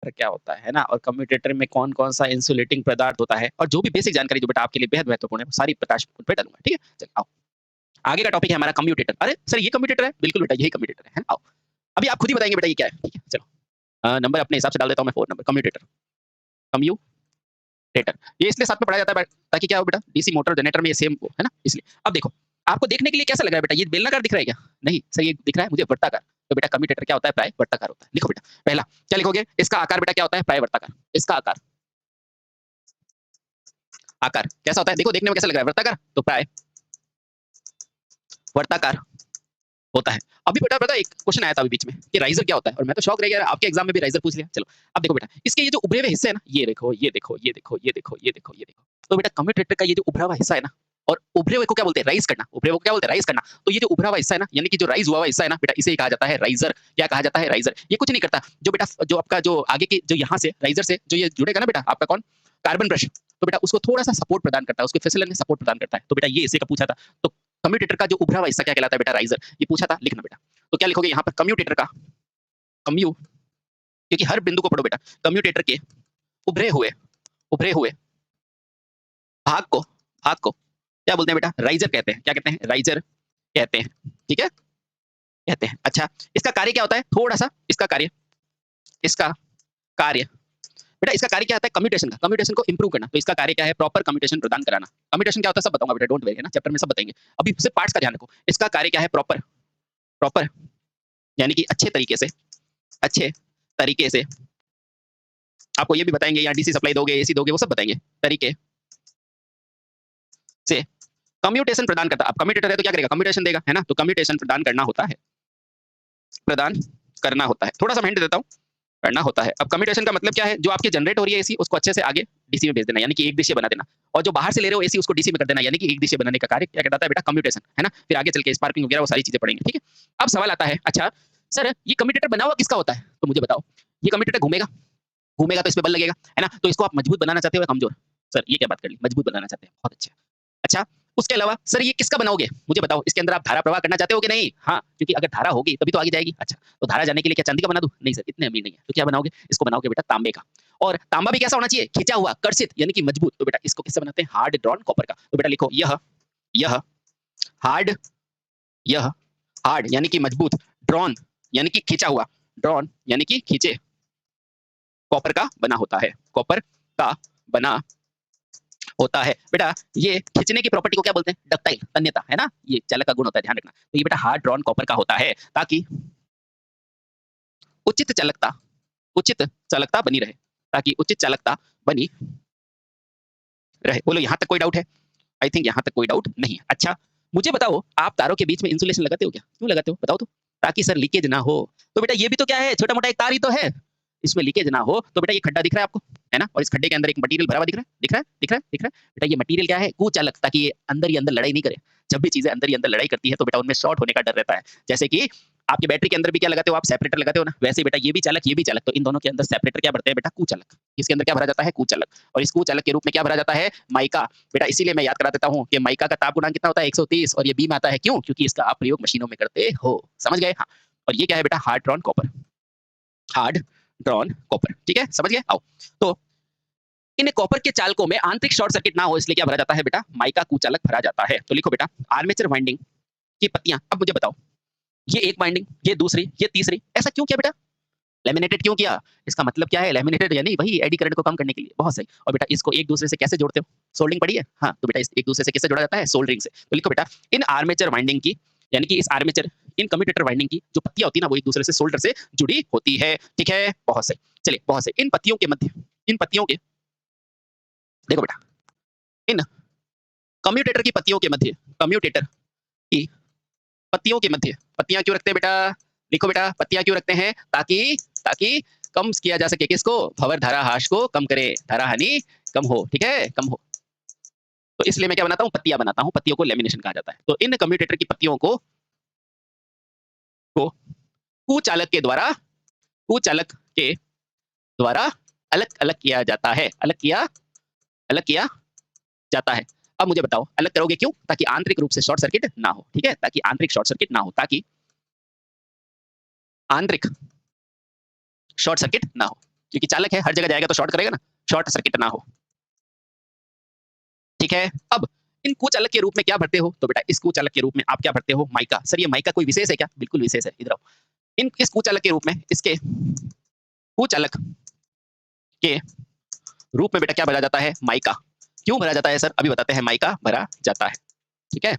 Commutator क्या होता है ना, और कम्यूटेटर में कौन कौन सा इंसुलेटिंग पदार्थ होता है, और जो भी बेसिक जानकारी जो बेटा आपके लिए बेहद महत्वपूर्ण है, सारी प्रकाश पे डालूंगा। ठीक है, चल आओ, आगे का टॉपिक है हमारा कम्यूटेटर। अरे सर ये कम्यूटेटर है? बिल्कुल बेटा यही कम्यूटेटर है। आओ अभी आप खुद ही बताएंगे बेटा ये क्या है। ठीक है चलो, नंबर अपने हिसाब से डाल देता हूँ मैं, 4 नंबर कम्यूटेटर। कम्यूटेटर ये इसलिए साथ में पढ़ा जाता है ताकि क्या हो बेटा, डीसी मोटर जनरेटर में ये सेम हो, है ना, इसलिए। अब देखो आपको देखने के लिए कैसा लग रहा है बेटा, ये बेलनाकार दिख रहा है क्या? नहीं सर, ये दिख रहा है मुझे वर्ताकार। तो बेटा कम्यूटेटर क्या होता है? प्राय वर्ताकार होता है। लिखो बेटा, पहला क्या लिखोगे? इसका आकार बेटा क्या होता है? प्राय वर्ताकार। इसका आकार, आकार कैसा होता है? देखो देखने में कैसा लग रहा है? वर्ताकार, तो प्राय वर्ताकार होता है। अभी बेटा बेटा एक क्वेश्चन आया था अभी बीच में कि राइजर क्या होता है, और मैं तो शौक रह गया, आपके एग्जाम में भी राइजर पूछ लिया। चलो अब देखो बेटा, इसके ये जो उभरे हुए हिस्से है ना, ये देखो ये देखो ये देखो ये देखो ये देखो ये देखो, तो बेटा कम्यूटेटर का ये जो उभरा हुआ हिस्सा है ना, और उभरे हुए को क्या बोलते हैं? राइज करना। उभरे हुए को क्या बोलते हैं? राइज करना। तो ये जो उभरा हुआ हिस्सा है ना, यानी कि जो राइज हुआ हुआ हिस्सा है ना बेटा, इसे ही कहा जाता है राइजर। क्या कहा जाता है? राइजर। ये कुछ नहीं करता, जो बेटा जो आपका जो आगे की जो यहाँ से राइजर से जो ये जुड़ेगा ना बेटा, आपका कौन? कार्बन ब्रश, तो बेटा उसको थोड़ा सा सपोर्ट प्रदान करता है, उसके फिसलन में सपोर्ट प्रदान करता है। तो बेटा ये इसे का पूछा था, तो कम्यूटेटर का जो उभरा हुआ हिस्सा क्या कहलाता है बेटा? राइजर। ये पूछा था, लिखना बेटा। तो क्या लिखोगे यहाँ पर? कम्यूटेटर का कम्यू, क्योंकि हर बिंदु को पढ़ो बेटा, कम्यूटेटर के उभरे हुए भाग को क्या बोलते हैं बेटा? राइजर कहते हैं। क्या कहते हैं? राइजर कहते हैं। ठीक है, कहते हैं। अच्छा, इसका कार्य क्या होता है? थोड़ा सा इसका कार्य बेटा, इसका कार्य क्या होता है? कम्यूटेशन का, कम्यूटेशन को इंप्रूव करना। तो इसका कार्य क्या है? प्रॉपर कम्यूटेशन प्रदान कराना। कम्यूटेशन क्या होता है सब बताऊंगा बेटा, डोंट वरी, है ना, चैप्टर में सब बताएंगे। अभी सिर्फ पार्ट्स का ध्यान रखो। इसका कार्य क्या है? प्रॉपर यानी कि अच्छे तरीके से आपको ये भी बताएंगे, यहाँ डीसी सप्लाई दोगे, एसी दोगे, वो सब बताएंगे, तरीके से कम्यूटेशन प्रदान करता। अब कम्यूटेटर है तो क्या करेगा? कम्यूटेशन देगा, है ना, तो कम्यूटेशन प्रदान करना होता है, थोड़ा सा मैं हिंट देता हूँ, करना होता है। अब कम्यूटेशन का मतलब क्या है? जो आपकी जनरेट हो रही है एसी, उसको अच्छे से आगे डीसी में भेज देना, यानी कि एक दिशीय बना देना, और जो बाहर से ले रहे हो एसी, उसको डीसी में कर देना, यानी कि एक दिशीय बनाने का कार्य क्या कहलाता है बेटा? कम्यूटेशन, है ना। फिर आगे चल के स्पार्किंग वगैरह वो सारी चीजें पढ़ेंगे। ठीक है, अब सवाल आता है, अच्छा सर ये कम्यूटेटर बना हुआ किसका होता है? तो मुझे बताओ, ये कम्यूटेटर घूमेगा तो इस पे बल लगेगा, है ना, तो इसको आप मजबूत बनाना चाहते हो या कमजोर? सर ये क्या बात कर ली, मजबूत बनाना चाहते हैं, बहुत अच्छा। अच्छा, उसके अलावा सर ये किसका बनाओगे? मुझे बताओ, इसके अंदर आप धारा प्रवाह करना चाहते हो कि नहीं? हाँ, क्योंकि अगर धारा होगी तभी तो आगे जाएगी। अच्छा, तो धारा जाने के लिए क्या चांदी का बना दूं? नहीं सर, इतने अमीर नहीं है। तो क्या बनाओगे? इसको बनाओगे बेटा तांबे का, और तांबा भी कैसा होना चाहिए? खिंचा हुआ, कर्षित, यानी कि मजबूत। तो बेटा इसको किससे बनाते हैं? हार्ड ड्रॉन कॉपर का। तो बेटा लिखो, यह हार्ड, यह हार्ड यानी कि मजबूत, ड्रॉन यानी कि खींचा हुआ, ड्रॉन यानी कि खींचे, कॉपर का बना होता है, कॉपर का बना होता है। बेटा ये खींचने की प्रॉपर्टी को क्या बोलते हैं? डक्टाइल, तन्यता, है ना, ये चालक का गुण होता है, ध्यान रखना। तो ये बेटा हार्ड ड्रॉन कॉपर का होता है, ताकि उचित चालकता बनी रहे, ताकि उचित चालकता बनी रहे। बोलो यहाँ तक कोई डाउट है? आई थिंक यहाँ तक कोई डाउट नहीं है। अच्छा मुझे बताओ, आप तारों के बीच में इंसुलेशन लगाते हो क्या? क्यों लगाते हो बताओ तो? ताकि सर लीकेज ना हो। तो बेटा ये भी तो क्या है? छोटा मोटा एक तार ही तो है, इसमें लीकेज ना हो। तो बेटा ये खड्डा दिख रहा है आपको, है ना, और इस खड्डे के अंदर एक मटेरियल भरा हुआ दिख रहा है। बेटा ये मटेरियल क्या है? कुचालक, ताकि ये अंदर ही अंदर लड़ाई नहीं करे। जब भी चीजें अंदर ही अंदर लड़ाई करती है तो बेटा उनमें शॉर्ट होने का डर रहता है। जैसे कि आपकी बैटरी के अंदर भी क्या लगाते हो आप? सेपरेटर लगाते हो ना, वैसे बेटा ये भी चालक, तो इन दोनों के अंदर सेपरेटर क्या भरते हैं बेटा? कुचालक। इसके अंदर क्या भरा जाता है? कुचालक, और इस कुचालक के रूप में क्या भरा जाता है? माइका। बेटा इसीलिए मैं याद करा देता हूँ कि माइका का ताप गुणांक कितना होता है? 130, और ये बीम आता है क्यों? क्योंकि इसका आप प्रयोग मशीनों में करते हो, समझ गए? हाँ, और ये क्या है बेटा? Hard drawn copper, hard drawn copper, ठीक है, समझ गए? आओ, तो इन कॉपर के चालकों में आंतरिक शॉर्ट सर्किट ना हो, इसलिए क्या भरा जाता है बेटा? माइका कुचालक भरा जाता है। तो लिखो बेटा, आर्मेचर वाइंडिंग की पत्तियां। अब मुझे बताओ, ये एक वाइंडिंग, ये दूसरी, ये तीसरी, ऐसा क्यों किया बेटा? लैमिनेटेड क्यों किया? इसका मतलब क्या है? लैमिनेटेड यानी वही एडी करंट को कम करने के लिए। बहुत सही। और बेटा इसको एक दूसरे से कैसे जोड़ते हो? सोल्डिंग पड़ी है? हाँ, तो बेटा एक दूसरे से कैसे जोड़ा जाता है? सोल्डरिंग से। तो लिखो बेटा, इन आर्मेचर वाइंडिंग की, यानी कि इस आर्मेचर, इन कम्यूटेटर वाइंडिंग की जो पत्तियां होती है ना, वो एक दूसरे से सोल्डर से जुड़ी होती है। ठीक है, बहुत सही। चलिए, बहुत सही। इन पत्तियों के मध्य, इन पत्तियों के, देखो बेटा, इन कम्यूटेटर की पत्तियों के मध्य, कम्यूटेटर की पत्तियों के मध्य, पत्तियां क्यों रखते हैं बेटा? लिखो बेटा, पत्तियां क्यों रखते हैं? ताकि ताकि कम किया जा सके किसको? भंवर धारा हाश को कम करे, धारा हानि कम हो। ठीक है, कम हो, तो इसलिए मैं क्या बनाता हूँ? पत्तियां बनाता हूँ। पत्तियों को लेमिनेशन कहा जाता है। तो इन कम्यूटेटर की पत्तियों को कुचालक के द्वारा अलग अलग किया जाता है, अलग किया जाता है। अब मुझे बताओ, अलग करोगे क्यों? ताकि आंतरिक रूप से शॉर्ट सर्किट ना हो। ठीक है, ताकि आंतरिक शॉर्ट सर्किट ना हो, ताकि आंतरिक शॉर्ट सर्किट ना हो। क्योंकि चालक है, हर जगह जाएगा तो शॉर्ट करेगा ना, शॉर्ट सर्किट ना हो। ठीक है, अब इन कुचालक के रूप में क्या भरते हो? तो बेटा इस कुचालक के रूप में आप क्या भरते हो? माइका। सर ये माइका कोई विशेष है क्या? बिल्कुल विशेष है, इधर आओ। इस कुचालक के रूप में, इसके कुचालक के रूप में बेटा क्या भरा जाता है? माइका। क्यों भरा जाता है सर? अभी बताते हैं। माइका भरा जाता है, ठीक है।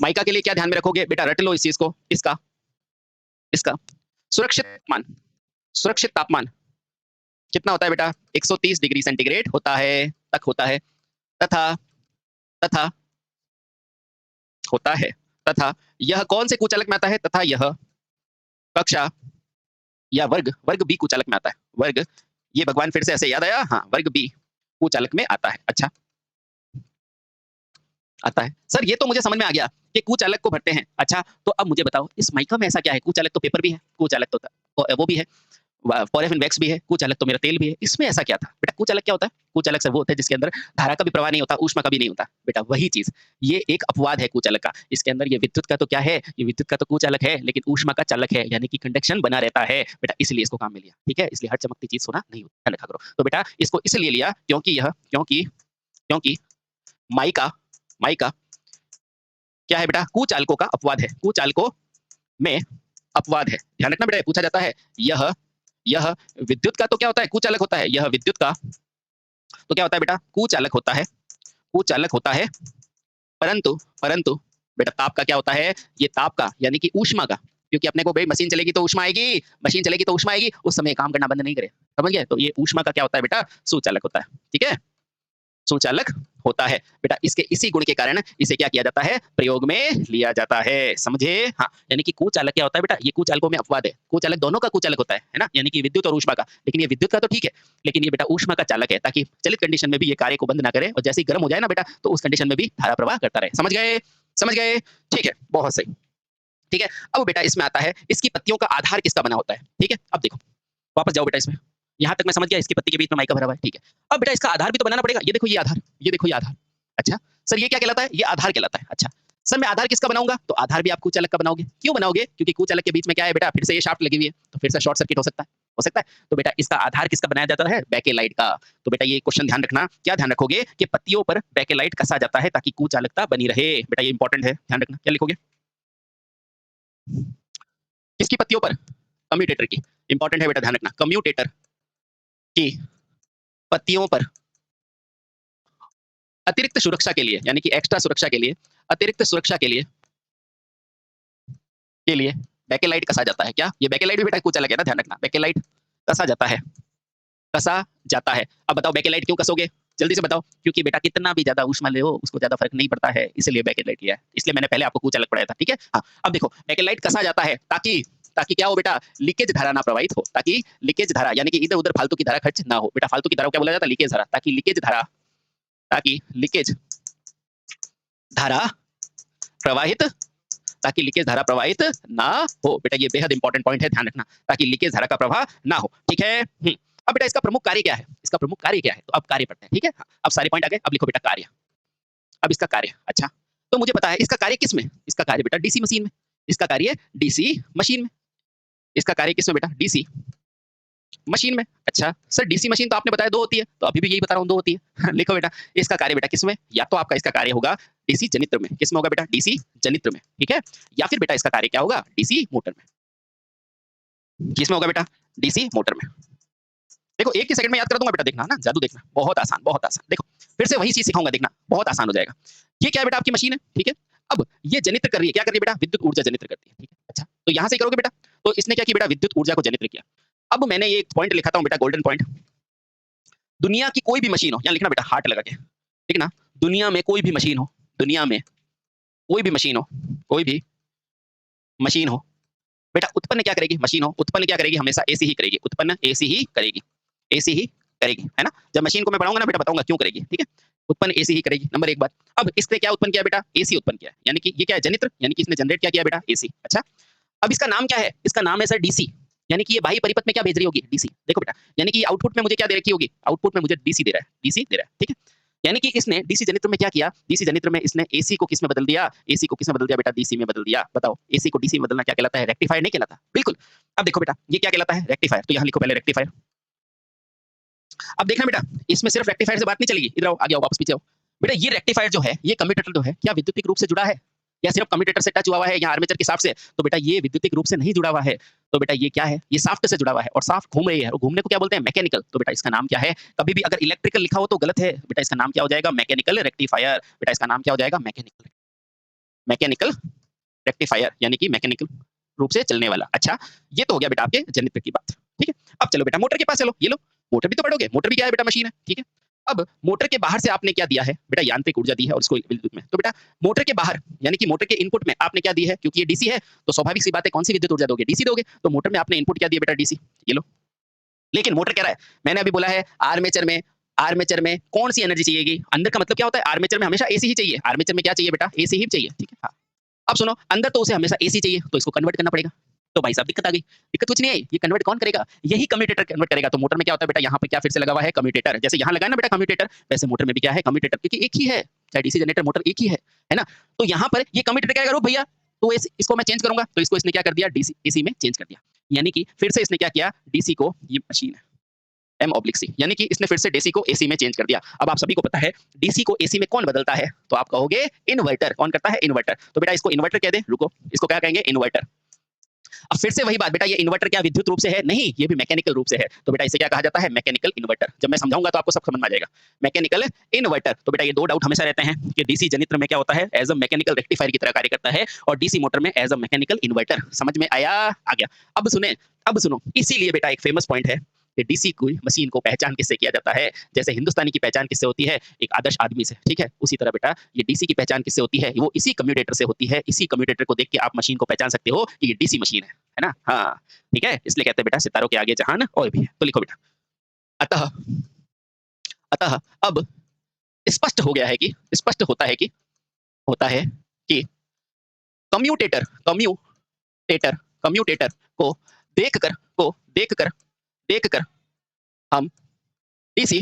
माइका के लिए क्या ध्यान में रखोगे बेटा? रट लो इस चीज को। इसका इसका सुरक्षित तापमान, सुरक्षित तापमान कितना होता है बेटा? 130 डिग्री सेंटीग्रेड होता है, तक होता है। तथा तथा होता है, तथा यह कौन से कुचालक में आता है? तथा यह कक्षा या वर्ग, वर्ग बी कुचालक में आता है। वर्ग, ये भगवान फिर से ऐसे याद आया? हाँ, वर्ग बी कुचालक में आता है। अच्छा, आता है। सर ये तो मुझे समझ में आ गया कि कुचालक को भरते हैं। अच्छा, तो अब मुझे बताओ इस माइका में ऐसा क्या है? कुचालक तो पेपर भी है, कुचालक तो वो भी है, पॉरेफिन वैक्स भी है, कुचालक तो मेरा तेल भी है। इसमें ऐसा क्या था बेटा? कुचालक क्या होता है? कुचालक सर वो होता है जिसके अंदर धारा का भी प्रवाह नहीं होता, ऊष्मा का भी नहीं होता। बेटा वही चीज, ये एक अपवाद है कुचालक का। इसके अंदर ये विद्युत का तो क्या है? ये विद्युत का तो कुचालक है, लेकिन ऊष्मा का चालक है, यानी कि कंडक्शन बना रहता है बेटा, इसलिए इसको काम में लिया। ठीक है, इसलिए हर चमकती चीज सोना नहीं होता, ध्यान रखा करो। तो बेटा इसको इसलिए लिया क्योंकि यह क्योंकि माइका माइका क्या है बेटा? कुचालकों का अपवाद है, कुचालकों में अपवाद है। ध्यान रखना बेटा, पूछा जाता है यह विद्युत का तो क्या होता है? कुचालक होता है। यह विद्युत का तो क्या होता है बेटा? कुचालक होता है, कुचालक होता है। परंतु परंतु बेटा ताप का क्या होता है? ये ताप का यानी कि ऊष्मा का, क्योंकि अपने को भाई मशीन चलेगी तो ऊष्मा आएगी, मशीन चलेगी तो ऊष्मा आएगी, उस समय काम करना बंद नहीं करे। समझ गए? तो ये ऊष्मा का क्या होता है बेटा? सुचालक होता है। ठीक है, सुचालक होता है बेटा। इसके इसी गुण के कारण इसे क्या किया जाता है? प्रयोग में लिया जाता है। समझे? हाँ, यानी कि कुचालक क्या होता है बेटा? ये कुचालकों में अपवाद है। कुचालक दोनों का कुचालक होता है ना, यानी कि विद्युत और ऊष्मा का। लेकिन ये विद्युत का तो ठीक है, लेकिन ये बेटा ऊष्मा का चालक है, ताकि चलित कंडीशन में भी ये कार्य को बंद ना करे, और जैसे ही गर्म हो जाए ना बेटा, तो उस कंडीशन में भी धारा प्रवाह करता रहे। समझ गए? समझ गए? ठीक है, बहुत सही। ठीक है, अब बेटा इसमें आता है इसकी पत्तियों का आधार किसका बना होता है? ठीक है, अब देखो, वापस जाओ बेटा इसमें। यहाँ तक मैं समझ गया, इसकी पत्ती के बीच में माइका भरा हुआ है। ठीक है, अब बेटा इसका आधार भी तो बनाना पड़ेगा। ये देखो ये आधार, ये देखो ये आधार। अच्छा सर, ये क्या कहलाता है? ये आधार कहलाता है। अच्छा सर, मैं आधार किसका बनाऊंगा? तो आधार भी आप कुचालक का बनाओगे। क्यों बनाओगे? क्योंकि कुचालक के बीच में क्या है बेटा? फिर से ये शाफ्ट लगी हुई है, तो फिर से शॉर्ट सर्किट हो सकता है, हो सकता है। तो बेटा इसका आधार किसका बनाया जाता है? बैकेलाइट का। तो बेटा ये क्वेश्चन ध्यान रखना, क्या ध्यान रखोगे? कि पत्तियों पर बैकेलाइट कसा जाता है ताकि कुचालकता बनी रहे। बेटा ये इंपॉर्टेंट है, ध्यान रखना। क्या लिखोगे? किसकी पत्तियों पर? कम्यूटेटर की। इंपॉर्टेंट है बेटा, ध्यान रखना। कम्यूटेटर की पत्तियों पर अतिरिक्त सुरक्षा के लिए, यानी कि एक्स्ट्रा सुरक्षा के लिए, अतिरिक्त सुरक्षा के लिए बैकेलाइट कसा जाता है। क्या ये बैकेलाइट भी बेटा कुचालक है ना? ध्यान रखना, बैकेलाइट कसा जाता है, कसा जाता है। अब बताओ बैकेलाइट क्यों कसोगे? जल्दी से बताओ। क्योंकि बेटा कितना भी ज्यादा ऊष्मा ले हो, उसको ज्यादा फर्क नहीं पड़ता है, इसलिए बैकेलाइट लिया है। इसलिए मैंने पहले आपको कुचालक पढ़ाया था। ठीक है, हाँ। अब देखो बैकेलाइट कसा जाता है ताकि ताकि क्या हो बेटा? लीकेज धारा ना प्रवाहित हो, ताकि लीकेज धारा यानी कि इधर उधर फालतू की धारा खर्च ना हो। बेटा फालतू की धारा क्या बोला जाता है? लीकेज धारा। ताकि लीकेज धारा, ताकि लीकेज धारा प्रवाहित, ताकि लीकेज धारा प्रवाहित ना हो। बेटा ये बेहद इंपॉर्टेंट पॉइंट है, ध्यान रखना, ताकि लीकेज धारा का प्रवाह ना हो। ठीक है। अब बेटा इसका प्रमुख कार्य क्या है? इसका प्रमुख कार्य क्या है? तो अब कार्य पढ़ते हैं। ठीक है, हाँ, अब सारे पॉइंट आ गए। अब लिखो बेटा कार्य। अब इसका कार्य, अच्छा तो मुझे पता है इसका कार्य किस में? इसका कार्य बेटा डीसी मशीन में। इसका कार्य डीसी मशीन में। इसका कार्य किस में बेटा? डीसी मशीन में। अच्छा सर, डीसी मशीन तो आपने बताया दो होती है, तो अभी भी यही बता रहा हूँ, दो होती है। लिखो बेटा इसका कार्य बेटा किस में? या तो आपका इसका कार्य होगा डीसी जनित्र में। किस में होगा बेटा? डीसी जनित्र में। ठीक है, या फिर बेटा इसका कार्य क्या होगा? डीसी मोटर में। किस में होगा बेटा? डीसी मोटर में। देखो एक ही सेकंड में याद कर दूंगा बेटा, देखना ना, जादू देखना, बहुत आसान, बहुत आसान। देखो फिर से वही चीज सिखाऊंगा, देखना बहुत आसान हो जाएगा। ये क्या है बेटा? आपकी मशीन है। ठीक है, अब ये जनित्र कर रही है, क्या कर रही है बेटा? विद्युत ऊर्जा जनित्र करती है। ठीक है, अच्छा तो यहां से करोगे बेटा, तो इसने क्या किया बेटा? विद्युत ऊर्जा को जनित्र किया। अब मैंने ये एक पॉइंट लिखा था बेटा, गोल्डन पॉइंट। दुनिया की कोई भी मशीन हो, यहाँ लिखना बेटा हार्ट लगा के, ठीक ना? दुनिया में कोई भी मशीन हो, दुनिया में कोई भी मशीन हो, कोई भी मशीन हो बेटा, उत्पन्न क्या करेगी? मशीन हो उत्पन्न क्या करेगी? हमेशा एसी ही करेगी। उत्पन्न एसी ही करेगी, एसी ही करेगी, है ना? जब मशीन को मैं पढ़ाऊंगा ना बेटा, बताऊंगा क्यों करेगी। ठीक है, उत्पन्न एसी ही करेगी, नंबर एक बात। अब इसने क्या उत्पन्न किया बेटा? एसी उत्पन्न किया, यानी कि ये क्या है? जनित्र, यानी कि इसने जनरेट क्या किया बेटा? एसी। अच्छा अब इसका नाम क्या है? इसका नाम है सर डीसी, यानी कि ये बाह्य परिपथ में क्या भेज रही होगी? डीसी। देखो बेटा, यानी कि आउटपुट में मुझे क्या दे रखी होगी? आउटपुट में मुझे डीसी दे रहा है, डीसी दे रहा है। ठीक है, यानी कि इसने डीसी जनित्र में क्या किया? डीसी जनित्र में इसने एसी को किस में बदल दिया? एसी को किस में बदल दिया बेटा? डीसी में बदल दिया। बताओ एसी को डीसी में बदलना क्या कहलाता है? रेक्टिफायर नहीं कहलाता? बिल्कुल। अब देखो बेटा ये क्या कहलाता है? रेक्टिफायर। तो यहाँ लिखो पहले रेक्टिफायर। अब देखना बेटा, इसमें सिर्फ रेक्टिफायर से बात नहीं चलेगी। इधर आओ, आगे आओ, वापस पीछे आओ। बेटा ये रेक्टिफायर जो है, ये कम्यूटेटर जो है, क्या विद्युतिक रूप से जुड़ा है या सिर्फ कम्यूटेटर से टच हुआ है या आर्मेचर के शाफ्ट से? तो बेटा ये विद्युतिक रूप से नहीं जुड़ा हुआ है। तो बेटा ये क्या है? ये शाफ्ट से जुड़ा हुआ है और शाफ्ट घूम रही है, और घूमने को क्या बोलते हैं? मैकेनिकल। तो बेटा इसका नाम क्या है? कभी भी अगर इलेक्ट्रिकल लिखा हो तो गलत है बेटा, इसका नाम क्या हो जाएगा? Mechanical rectifier. बेटा इसका नाम क्या हो जाएगा? मैकेनिकल मैकेनिकल रेक्टिफायर, यानी कि मैकेनिकल रूप से चलने वाला। अच्छा, ये तो हो गया बेटा आपके जनित्र की बात। ठीक है, अब चलो बेटा मोटर के पास चलो। ये लो, मोटर भी तो पढ़ोगे। मोटर भी क्या है बेटा? मशीन है। ठीक है, अब मोटर के बाहर से आपने क्या दिया है बेटा? यांत्रिक ऊर्जा दी है और इसको विद्युत में। तो बेटा मोटर के बाहर यानी कि मोटर के इनपुट में आपने क्या दी है? क्योंकि ये डीसी है तो स्वाभाविक सी बात है, कौन सी विद्युत ऊर्जा दोगे? डीसी दोगे। तो मोटर में आपने इनपुट क्या दिया बेटा? डीसी। ये लो, लेकिन मोटर कह रहा है, मैंने अभी बोला है आर्मेचर में कौन सी एनर्जी चाहिएगी? अंदर का मतलब क्या होता है? आर्मेचर में हमेशा एसी ही चाहिए। आर्मेचर में क्या चाहिए बेटा? एसी ही चाहिए। ठीक है, हाँ। अब सुनो, अंदर तो उसे हमेशा एसी चाहिए, तो इसको कन्वर्ट करना पड़ेगा। तो भाई साहब दिक्कत आ गई। दिक्कत कुछ नहीं आई, ये कन्वर्ट कौन करेगा? यही कम्यूटेटर कन्वर्ट करेगा। तो मोटर में क्या होता है बेटा? यहाँ पे क्या फिर से लगा हुआ है? कम्यूटेटर। जैसे यहाँ लगा है ना बेटा कम्यूटेटर, वैसे मोटर में भी क्या है? कम्यूटेटर, क्योंकि एक ही है, चाहे डीसी जनरेटर मोटर एक ही है ना? तो यहाँ पर ये कम्यूटेटर क्या करो भैया, तो इसको मैं चेंज करूंगा, तो इसको इसने क्या कर दिया? डीसी एसी में चेंज कर दिया। यानी कि फिर से इसने क्या किया? डीसी को, ये मशीन है M/C, यानी कि इसने फिर से डीसी को एसी में चेंज कर दिया। अब आप सभी को पता है डीसी को एसी में कौन बदलता है? तो आप कहोगे इन्वर्टर। कौन करता है? इन्वर्टर। तो बेटा इसको इन्वर्टर कह दे। रुको, इसको क्या कहेंगे? इन्वर्टर। अब फिर से वही बात बेटा, ये इन्वर्टर क्या विद्युत रूप से है? नहीं, ये भी मैकेनिकल रूप से है। तो बेटा इसे क्या कहा जाता है? Mechanical inverter. जब मैं समझाऊंगा तो आपको सब समझ में आ जाएगा। Mechanical inverter. तो बेटा ये दो डाउट हमेशा रहते हैं कि डीसी जनित्र में क्या होता है? एज अ मैकेनिकल रेक्टिफायर की तरह कार्य करता है, और डीसी मोटर में एज अ मैकेनिकल इन्वर्टर। समझ में आया? आ गया। अब सुनो, इसीलिए बेटा एक फेमस पॉइंट है कि डीसी की मशीन को पहचान किससे किया जाता है? जैसे हिंदुस्तानी की पहचान किससे होती है? एक आदर्श आदमी से। ठीक है, उसी तरह बेटा ये डीसी की पहचान किससे होती है? वो इसी कम्यूटेटर से होती है। इसी कम्यूटेटर को देख के आप मशीन को पहचान सकते हो कि ये डीसी मशीन है ना? हाँ, ठीक है, इसलिए कहते हैं बेटा सितारों के आगे जहान और भी है। तो लिखो बेटा, अतः अतः अब स्पष्ट हो गया है कि, स्पष्ट होता है कि कम्यूटेटर कम्यूटेटर कम्यूटेटर को देखकर हम डीसी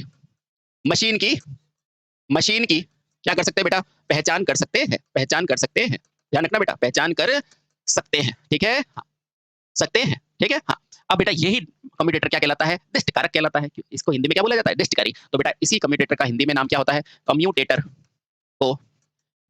मशीन की क्या कर सकते हैं बेटा? पहचान कर सकते हैं। ध्यान रखना बेटा, पहचान कर सकते हैं। ठीक है, हाँ, सकते हैं। ठीक है, हाँ। अब बेटा यही कम्यूटेटर क्या कहलाता है? दृष्टि कारक कहलाता है। इसको हिंदी में क्या बोला जाता है? दृष्टिकारी। तो बेटा इसी कम्यूटेटर का हिंदी में नाम क्या होता है? कम्यूटेटर को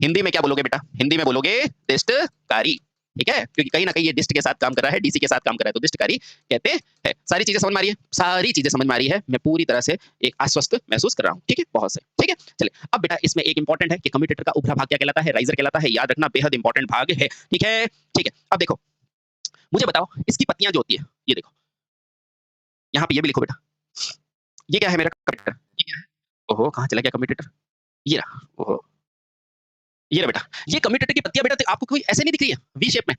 हिंदी में क्या बोलोगे बेटा? हिंदी में बोलोगे दृष्टकारी। ठीक है, क्योंकि कहीं ना कहीं ये डिस्ट के साथ काम कर रहा है, डीसी के साथ काम कर रहा है, तो डिस्टकारी कहते हैं। सारी चीजें समझ में आ रही है? सारी चीजें समझ में आ रही है। मैं पूरी तरह से एक आश्वस्त महसूस कर रहा हूँ। ठीक है, बहुत सही। ठीक है, चलिए अब बेटा इसमें एक इंपॉर्टेंट है कि कम्यूटेटर का ऊपरी भाग क्या कहलाता है? राइजर कहलाता है। याद रखना, बेहद इंपॉर्टेंट भाग है। ठीक है, ठीक है। अब देखो, मुझे बताओ इसकी पत्तियां जो होती है, ये देखो यहाँ पे, ये भी लिखो बेटा। ये क्या है मेरा? कम्यूटेटर। ये क्या है? ओहो, कहाँ चला गया कम्यूटेटर? ये रहा। ओहो, ये रहा बेटा। ये कम्यूटेटर की पत्तियां बेटा आपको कोई ऐसे नहीं दिख रही है वी शेप में?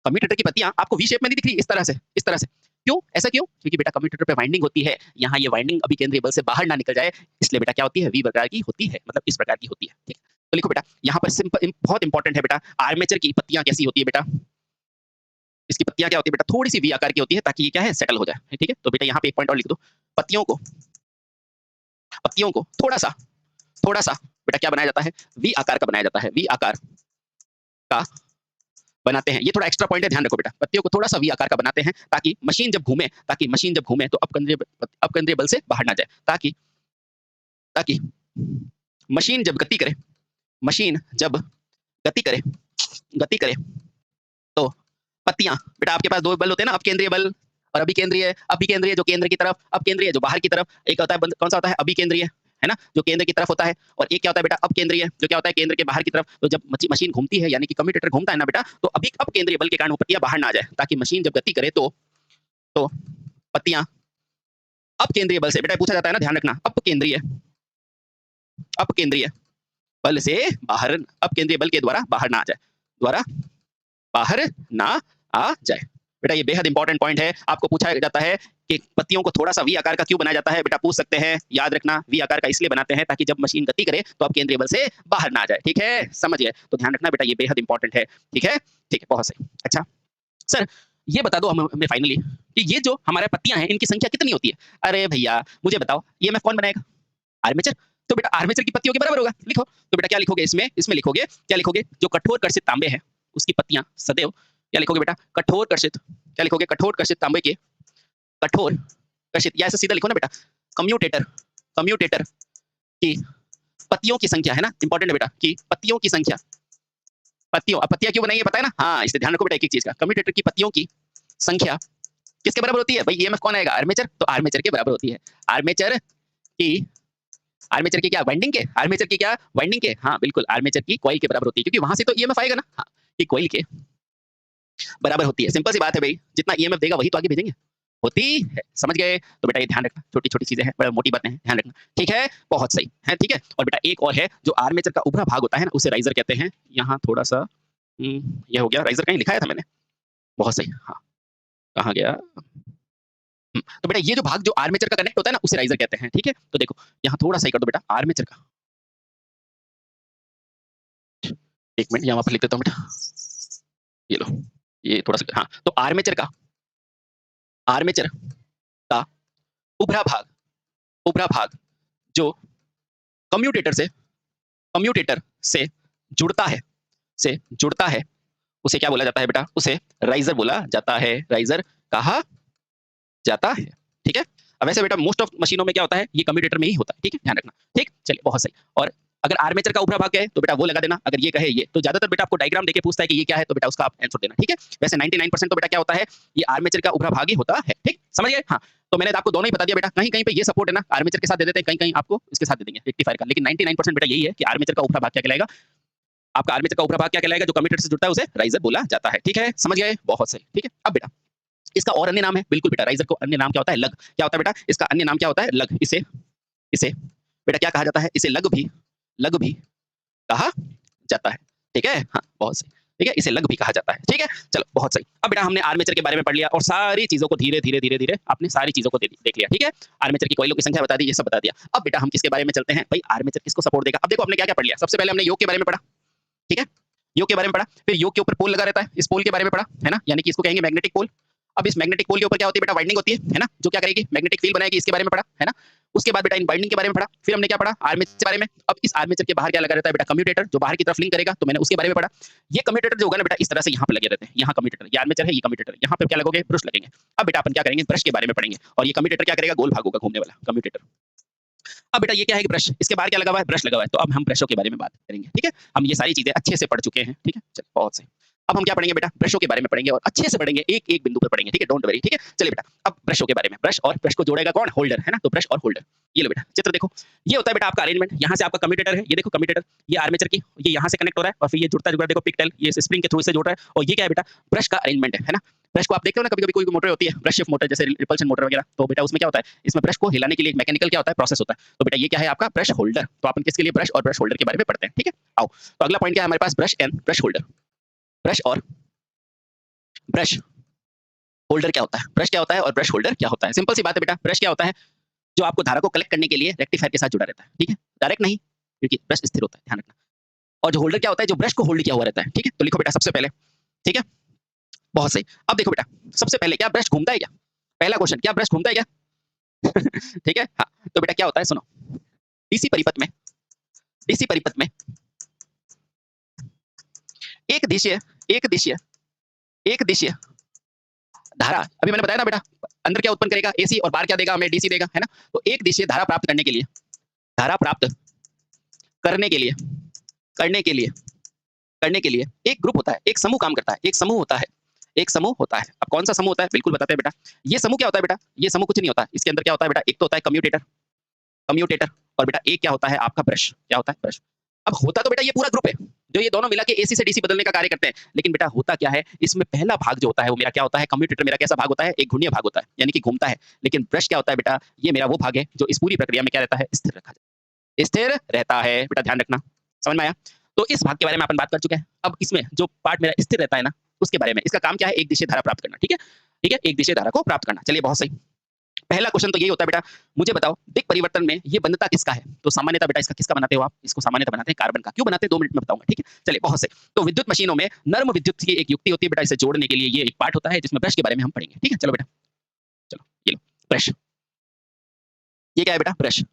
कम्यूटेटर की पत्तियां आपको वी शेप में नहीं दिख रही इस तरह से, इस तरह से। क्यों? ऐसा क्यों? क्योंकि बेटा कम्यूटेटर पे वाइंडिंग होती है। यहाँ ये वाइंडिंग अभी केंद्रीय बल से बाहर ना निकल जाए, इसलिए बेटा क्या होती है? वी प्रकार की होती है, मतलब इस प्रकार की होती है। ठीक है, तो लिखो बेटा, यहाँ पर सिंपल बहुत इंपॉर्टेंट है बेटा, आर्मेचर की पत्तियां कैसी होती है बेटा? इसकी पत्तियां क्या होती है बेटा? थोड़ी सी वी आकार की होती है, ताकि ये क्या है? सेटल हो जाए। ठीक है, तो बेटा यहाँ पे एक पॉइंट और लिख दो। पत्तियों को थोड़ा सा बेटा क्या बनाया जाता है? वी आकार का बनाया जाता है। वी आकार का बनाते हैं। ये थोड़ा एक्स्ट्रा पॉइंट है, ध्यान रखो बेटा। पत्तियों को थोड़ा सा वी आकार का बनाते हैं, ताकि मशीन जब घूमे तो अपकेंद्रीय बल से बाहर ना जाए, ताकि मशीन जब गति करे तो पत्तियां, बेटा आपके पास दो बल होते हैं ना, अपकेंद्रीय बल और अभिकेंद्रीय जो केंद्र की तरफ, अपकेंद्रीय जो बाहर की तरफ। एक होता है कौन सा होता है? अभिकेंद्रीय, है ना, जो केंद्र की तरफ होता है, और एक क्या होता है बेटा? अपकेंद्रीय, जो क्या होता है? केंद्र के बाहर की तरफ। तो जब मशीन घूमती है, यानी कि कम्यूटेटर घूमता है ना बेटा, तो अभी अपकेंद्रीय बल के कारण वो पत्तियां बाहर ना आ जाए, ताकि मशीन जब गति करे तो पत्तियां अपकेंद्रीय बल से, बेटा पूछा जाता है ना, ध्यान रखना, अपकेंद्रीय बल से बाहर, अपकेंद्रीय बल के द्वारा बाहर ना आ जाए। बेटा ये बेहद इंपॉर्टेंट पॉइंट है। आपको पूछा जाता है कि पत्तियों को थोड़ा सा वी आकार का क्यों बनाया जाता है? बेटा पूछ सकते हैं। याद रखना, वी आकार का इसलिए बनाते हैं ताकि जब मशीन गति करे तो अब केंद्रीय बल से बाहर ना आ जाए। ठीक है, समझ गए? तो ध्यान रखना बेटा, ये बेहद इंपॉर्टेंट है। ठीक है, ठीक है, बहुत सही। अच्छा सर, ये बता दो हमें फाइनली कि ये जो हमारे पत्तियां हैं, इनकी संख्या कितनी होती है? अरे भैया मुझे बताओ, ये मैं कौन बनाएगा? आर्मेचर। तो बेटा आर्मेचर की पत्तियों के बराबर होगा। लिखो तो बेटा, क्या लिखोगे इसमें लिखोगे, क्या लिखोगे? जो कठोर कर्षित तांबे है उसकी पत्तियां सदैव, क्या लिखोगे बेटा? कठोर कर्षित, क्या लिखोगे? कठोर कर्षित तांबे के, कठोर कर्षित, या ऐसे सीधा लिखो ना बेटा, कम्यूटेटर कम्यूटेटर की पत्तियों की संख्या है ना, इंपॉर्टेंट है बेटा, कि पत्तियों की संख्या, पत्तियों, अब पत्तियां क्यों बनाई है पता है ना, हाँ इससे ध्यान रखो बेटा एक एक चीज का, कम्यूटेटर की पत्तियों की संख्या किसके बराबर होती है भाई, ईएमएफ कौन आएगा, आर्मेचर, तो आर्मेचर के बराबर होती है, आर्मेचर की, आर्मेचर की क्या वाइंडिंग के, आर्मेचर की क्या वाइंडिंग के, हाँ बिल्कुल आर्मेचर की कॉइल के बराबर होती है, क्योंकि वहां से तो ईएमएफ आएगा ना, हाँ कि कॉइल के बराबर होती है, सिंपल सी बात है भाई, जितना ईएमएफ देगा वही तो आगे भेजेंगे, होती है, समझ गए, तो बेटा ये ध्यान रखना, छोटी छोटी चीजें हैं, बड़ा मोटी बातें हैं, ध्यान रखना, ठीक है, बहुत सही है, ठीक है। और बेटा एक और है, जो आर्मेचर का उभरा भाग होता है ना, उसे राइजर कहते हैं, यहाँ थोड़ा सा ये हो गया, राइजर कहीं लिखाया था मैंने, बहुत सही, हाँ कहाँ गया, तो बेटा ये जो भाग जो आर्मेचर का कनेक्ट होता है ना, उसे राइजर कहते हैं, ठीक है। तो देखो यहाँ थोड़ा सा कर दो बेटा, आर्मेचर का, एक मिनट यहाँ पर लिख देता हूँ बेटा, ये लो, ये थोड़ा सा, हाँ तो आर्मेचर का, आर्मेचर का उभरा भाग, उभरा भाग जो कम्यूटेटर से, कम्यूटेटर से जुड़ता है, से जुड़ता है, उसे क्या बोला जाता है बेटा, उसे राइजर बोला जाता है, राइजर कहा जाता है, ठीक है। अब वैसे बेटा मोस्ट ऑफ मशीनों में क्या होता है, ये कम्यूटेटर में ही होता है, ठीक है, ध्यान रखना, ठीक, चलिए बहुत सही। और अगर आर्मेचर का उभरा भाग क्या है तो बेटा वो लगा देना, अगर ये कहे ये, तो ज्यादातर बेटा आपको डायग्राम देके पूछता है कि ये क्या है, तो बेटा उसका आप आंसर देना, ठीक है। वैसे 99% तो बेटा क्या होता है, ये आर्मेचर का उभरा भाग ही होता है, ठीक, समझ गए, हाँ। तो मैंने आपको दोनों ही बता दिया बेटा, कहीं कहीं पे ये सपोर्ट है ना, आर्मेचर के साथ दे देते हैं, कहीं कहीं आपको इसके साथ दे देंगे रेक्टिफायर का, लेकिन 99% बेटा यही है कि आर्मेचर का उभरा भाग क्या कहलाएगा, आपका आर्मेचर का उभरा भाग क्या कहलाएगा, जो कम्यूटेटर से जुड़ता है उसे राइजर बोला जाता है, ठीक है, समझ गए, बहुत सही, ठीक है। अब बेटा इसका और अन्य नाम है, बिल्कुल बेटा, राइजर को अन्य नाम क्या होता है, लग, क्या होता है बेटा, इसका अन्य नाम क्या होता है, लग, इसे, इसे बेटा क्या कहा जाता है, इसे लग भी, लग भी कहा जाता है, ठीक है, हाँ बहुत सही, ठीक है, इसे लग भी कहा जाता है, ठीक है, चलो बहुत सही। अब बेटा हमने आर्मेचर के बारे में पढ़ लिया और सारी चीजों को धीरे धीरे धीरे धीरे आपने सारी चीजों को देख लिया, ठीक है, आर्मेचर की कॉइलों की संख्या बता दी, ये सब बता दिया। अब बेटा हम किसके बारे में चलते हैं भाई, आर्मेचर किसको सपोर्ट देगा। अब देखो हमने क्या क्या पढ़ लिया, सबसे पहले हमने योग के बारे में पढ़ा, ठीक है, योग के बारे में पढ़ा, फिर योग के ऊपर पोल लगा रहता है, इस पोल के बारे में पढ़ा है ना, यानी कि इसको कहेंगे मैग्नेटिक पोल। अब इस मैग्नेटिक पोल के ऊपर क्या होती है बेटा, वाइंडिंग होती है ना, जो क्या करेगी, मैग्नेटिक फील्ड बनाएगी, इसके बारे में पढ़ा है ना। उसके बाद बेटा इन बाइंडिंग के बारे में पढ़ा, फिर हमने क्या पढ़ा, आर्मेचर के बारे में। अब इस आर्मेचर के बाहर क्या लगा रहता है बेटा, कम्यूटेटर, जो बाहर की तरफ लिंक करेगा, तो मैंने उसके बारे में पढ़ा। ये कम्यूटेटर जो होगा ना बेटा, इस तरह से यहाँ पे लगे रहते हैं, यहाँ कम्यूटेटर, ये आर्मेचर है, ये कम्यूटेटर, यहाँ पे क्या लगोगे, ब्रश लगेंगे। अब बेटा अपन क्या करेंगे, ब्रश के बारे में पढ़ेंगे, और ये कम्यूटेटर क्या करेगा, गोल भाग होगा घूमने वाला कम्यूटेटर। अब बेटा ये क्या है कि ब्रश, इसके बाहर क्या लगा हुआ है, ब्रश लगा हुआ है, तो अब हम ब्रशों के बारे में बात करेंगे, ठीक है। हम ये सारी चीजें अच्छे से पढ़ चुके हैं, ठीक है, चलिए बहुत सही। अब हम क्या पढ़ेंगे बेटा, ब्रशों के बारे में पढ़ेंगे और अच्छे से पढ़ेंगे, एक एक बिंदु पर पढ़ेंगे, ठीक है, डोंट वरी, ठीक है। चलिए बेटा अब ब्रशों के बारे में, ब्रश और ब्रश को जोड़ेगा कौन, होल्डर, है ना, तो ब्रश और होल्डर, ये लो बेटा चित्र देखो, ये होता है बेटा आपका अरेंजमेंट, यहाँ से आपका कम्यूटेटर है, ये देखो कम्यूटेटर, ये आर्मेचर की, ये यहाँ से कनेक्ट हो रहा है और फिर ये जुड़ता जुड़ा देखो पिकटेल, ये स्प्रिंग के थ्रू से जुड़ रहा है, और ये क्या है बेटा, ब्रश का अरेंजमेंट है ना। ब्रश को आप देखते हो ना, कभी कभी कोई मोटर होती है, ब्रश शिफ्ट मोटर, जैसे रिपल्शन मोटर वगैरह, तो बेटा उसमें क्या होता है, इसमें ब्रश को हिलाने के लिए एक मैकेनिकल क्या होता है, प्रोसेस होता है। तो बेटा ये क्या है आपका ब्रश होल्डर, तो अपन किसके लिए ब्रश और ब्रश होल्डर के बारे में पढ़ते हैं, ठीक है। आओ तो अगला पॉइंट क्या है हमारे पास, brush and brush holder. Brush और ब्रश होल्डर क्या होता है, ब्रश क्या होता है और ब्रश होल्डर क्या होता है, सिंपल सी बात है बेटा, ब्रश क्या होता है, जो आपको धारा को कलेक्ट करने के लिए रेक्टिफायर के साथ जुड़ा रहता है, ठीक है, डायरेक्ट नहीं, क्योंकि ब्रश स्थिर होता है, ध्यान रखना। और जो होल्डर क्या होता है, जो ब्रश को होल्ड किया हुआ रहता है, ठीक है। तो लिखो बेटा सबसे पहले, ठीक है, बहुत सही। अब देखो बेटा सबसे पहले क्या ब्रश घूमता है क्या, पहला क्वेश्चन, क्या ब्रश घूमता है क्या ठीक है, हाँ तो बेटा क्या होता है, सुनो, डीसी परिपथ में, डीसी परिपथ में एक दिशीय, एक दिशीय, एक दिशीय धारा, अभी मैंने बताया ना बेटा, अंदर क्या उत्पन्न करेगा एसी और बाहर क्या देगा हमें, डीसी देगा, है ना। तो एक दिशीय धारा प्राप्त करने के लिए, धारा प्राप्त करने के लिए, करने के लिए, करने के लिए एक ग्रुप होता है, एक समूह काम करता है, एक समूह होता है, एक समूह होता है। अब कौन सा समूह होता है, बिल्कुल बताते हैं बेटा। ये समूह क्या होता है बेटा, ये समूह कुछ नहीं होता, इसके अंदर क्या होता है बेटा, एक तो होता है कम्यूटेटर, कम्यूटेटर, और बेटा एक क्या होता है आपका ब्रश, क्या होता है ब्रश। अब होता तो बेटा ये पूरा ग्रुप है, जो ये दोनों मिला के एसी से डीसी बदलने का कार्य करते हैं, लेकिन बेटा होता क्या है, इसमें पहला भाग जो होता है वो मेरा क्या होता है, कम्यूटेटर मेरा कैसा भाग होता है, एक घूर्णीय भाग होता है, यानी कि घूमता है। लेकिन ब्रश क्या होता है बेटा, ये मेरा वो भाग है जो इस पूरी प्रक्रिया में क्या रहता है, स्थिर रखा जाता है, स्थिर रहता है बेटा, ध्यान रखना, समझ में आया। तो इस भाग के बारे में अपन बात कर चुके हैं। अब इसमें जो पार्ट मेरा स्थिर रहता है ना, उसके बारे में, इसका काम क्या है, एक दिशा धारा प्राप्त करना, ठीक है, ठीक है, एक दिशा धारा को प्राप्त करना। चलिए बहुत सही। पहला क्वेश्चन तो यही होता है बेटा, मुझे बताओ दिक परिवर्तन में ये बंधता किसका है, तो सामान्यतः बेटा इसका किसका बनाते हो आप, इसको सामान्यतः बनाते हैं कार्बन का। क्यों बनाते हैं 2 मिनट में बताऊंगा, ठीक है। चलिए बहुत सही। तो विद्युत मशीनों में नर्म विद्युत की एक युक्ति होती है बेटा, इसे जोड़ने के लिए ये एक पार्ट होता है जिसमें ब्रश के बारे में हम पढ़ेंगे, ठीक है। चलो बेटा, चलो ये लो ब्रश, ये क्या है बेटा, ब्रश।